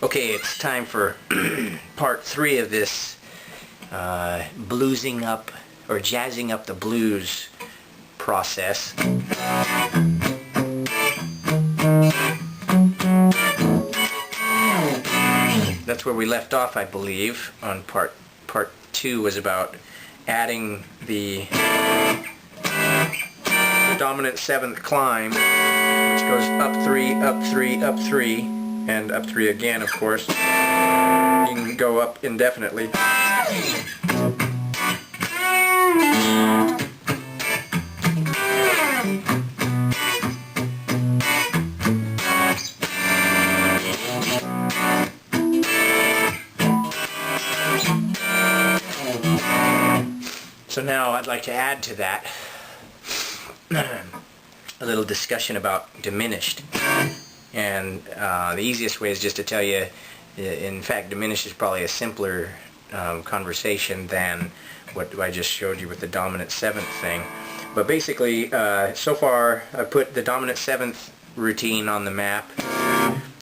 Okay, it's time for part 3 of this bluesing up or jazzing up the blues process. That's where we left off, I believe, on part 2 was about adding the dominant 7th climb, which goes up 3, up 3, up 3, and up 3 again, of course. You can go up indefinitely. So now I'd like to add to that a little discussion about diminished. And the easiest way is just to tell you, in fact, diminished is probably a simpler conversation than what I just showed you with the dominant 7th thing. But basically, so far I put the dominant 7th routine on the map,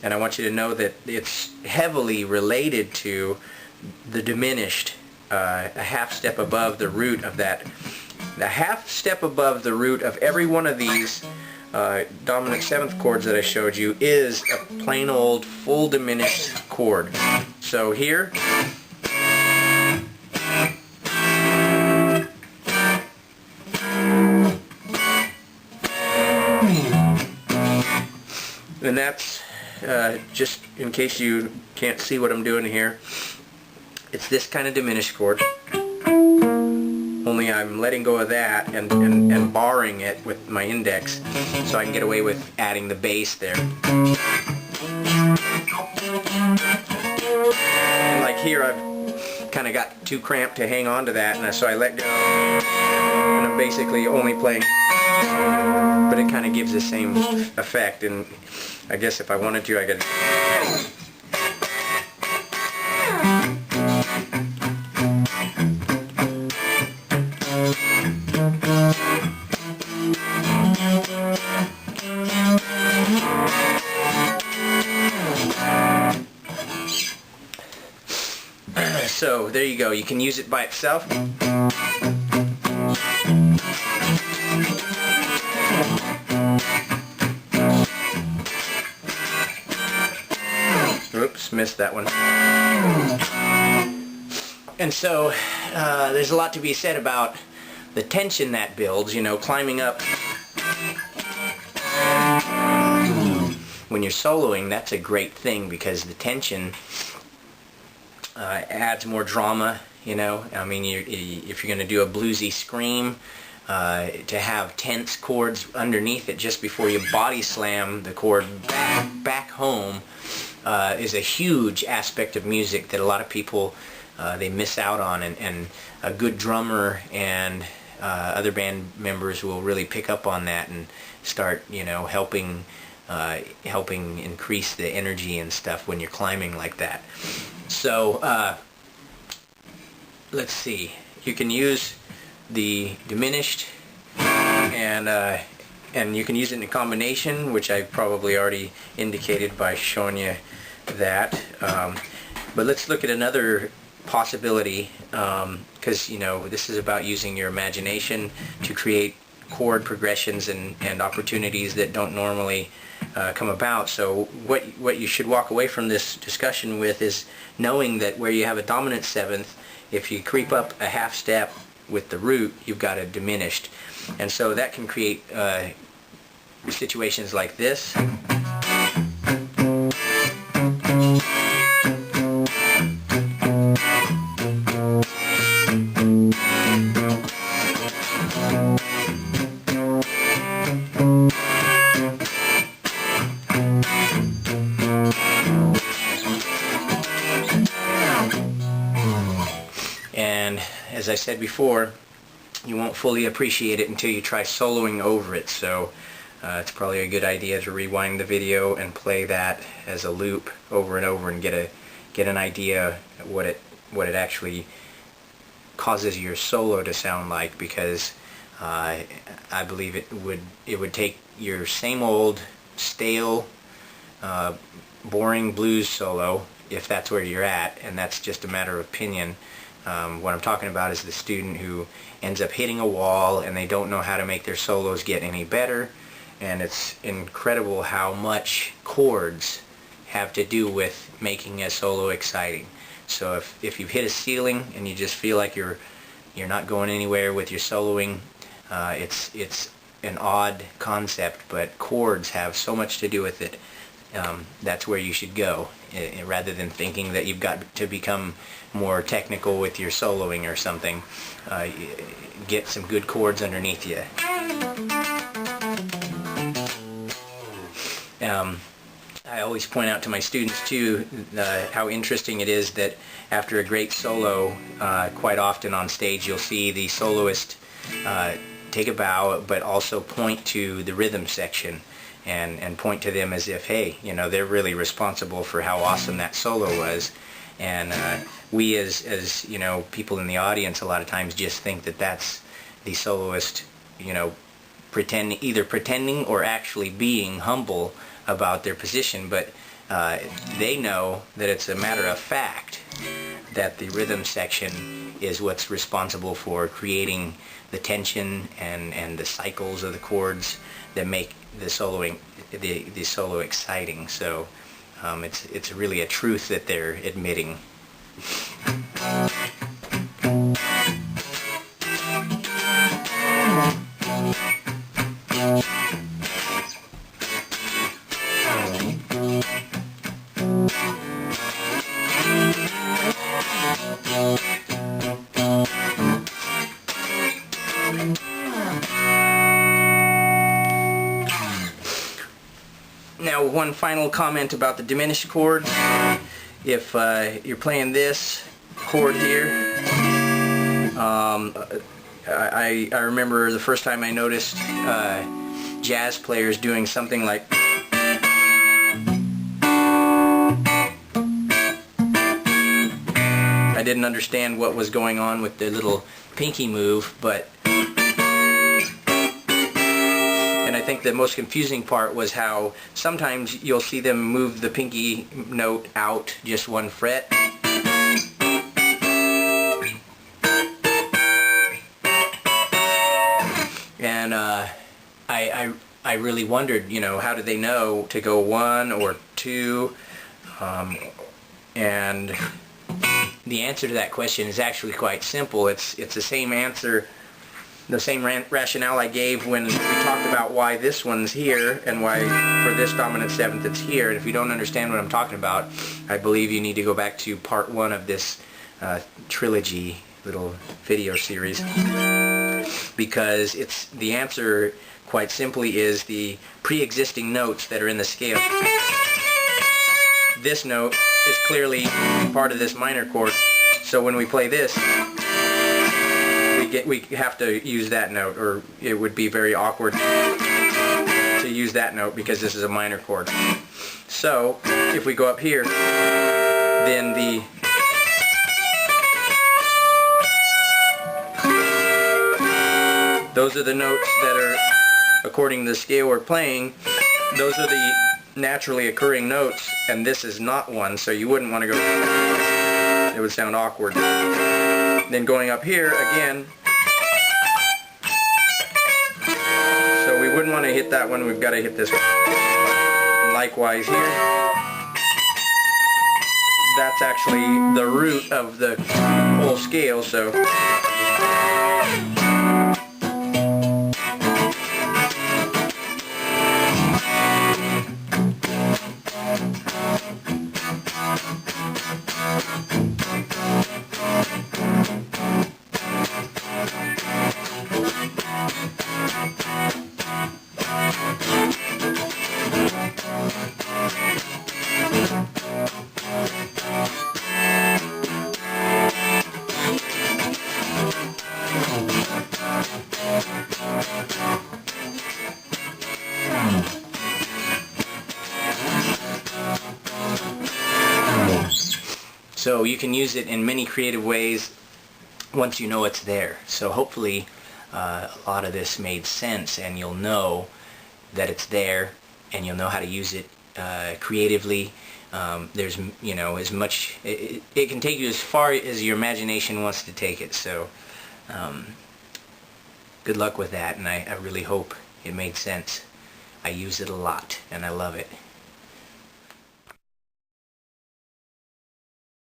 and I want you to know that it's heavily related to the diminished, a half step above the root of that. The half step above the root of every one of these dominant 7th chords that I showed you is a plain old full diminished chord. So here, and that's just in case you can't see what I'm doing here, it's this kind of diminished chord. Only I'm letting go of that and barring it with my index so I can get away with adding the bass there. And like here, I've kind of got too cramped to hang on to that, and so I let go, and I'm basically only playing, but it kind of gives the same effect. And I guess if I wanted to, I could. So there you go, you can use it by itself. Oops, missed that one. And so there's a lot to be said about the tension that builds, you know, climbing up. When you're soloing, that's a great thing because the tension adds more drama, you know. I mean, if you're going to do a bluesy scream, to have tense chords underneath it just before you body slam the chord back home is a huge aspect of music that a lot of people they miss out on, and a good drummer and other band members will really pick up on that and start, you know, helping increase the energy and stuff when you're climbing like that. So let's see, you can use the diminished and you can use it in a combination, which I've probably already indicated by showing you that. But let's look at another possibility, because you know this is about using your imagination to create chord progressions and opportunities that don't normally come about. So what you should walk away from this discussion with is knowing that where you have a dominant 7th, if you creep up a half step with the root, you've got a diminished. And so that can create situations like this. And as I said before, you won't fully appreciate it until you try soloing over it. So it's probably a good idea to rewind the video and play that as a loop over and over and get an idea what it actually causes your solo to sound like, because I believe it would take your same old stale boring blues solo, if that's where you're at, and that's just a matter of opinion. What I'm talking about is the student who ends up hitting a wall and they don't know how to make their solos get any better, and it's incredible how much chords have to do with making a solo exciting. So if you've hit a ceiling and you just feel like you're not going anywhere with your soloing, it's an odd concept, but chords have so much to do with it. That's where you should go, rather than thinking that you've got to become more technical with your soloing or something. Get some good chords underneath you. I always point out to my students too how interesting it is that after a great solo, quite often on stage you'll see the soloist take a bow, but also point to the rhythm section and point to them as if, hey, you know, they're really responsible for how awesome that solo was. And we as you know, people in the audience a lot of times just think that that's the soloist, you know, either pretending or actually being humble about their position, but they know that it's a matter of fact that the rhythm section is what's responsible for creating the tension and the cycles of the chords that make the soloing, the solo exciting. So it's really a truth that they're admitting. Now, one final comment about the diminished chord. If you're playing this chord here, I remember the first time I noticed jazz players doing something like I didn't understand what was going on with the little pinky move, but and I think the most confusing part was how sometimes you'll see them move the pinky note out just one fret. And I really wondered, you know, how did they know to go 1 or 2? And the answer to that question is actually quite simple. It's the same answer, the same rationale I gave when we talked about why this one's here and why for this dominant 7th it's here. And if you don't understand what I'm talking about, I believe you need to go back to part 1 of this trilogy little video series, because it's the answer quite simply is the pre-existing notes that are in the scale. This note is clearly part of this minor chord, so when we play this, we have to use that note, or it would be very awkward to use that note because this is a minor chord. So if we go up here, then those are the notes that are, according to the scale we're playing, those are the naturally occurring notes, and this is not one, so you wouldn't want to go, it would sound awkward. Then going up here again, so we wouldn't want to hit that one, we've got to hit this one. And likewise here, that's actually the root of the whole scale, so so you can use it in many creative ways once you know it's there. So hopefully a lot of this made sense, and you'll know that it's there, and you'll know how to use it creatively. There's, you know, as much, it can take you as far as your imagination wants to take it. So good luck with that, and I really hope it made sense. I use it a lot and I love it.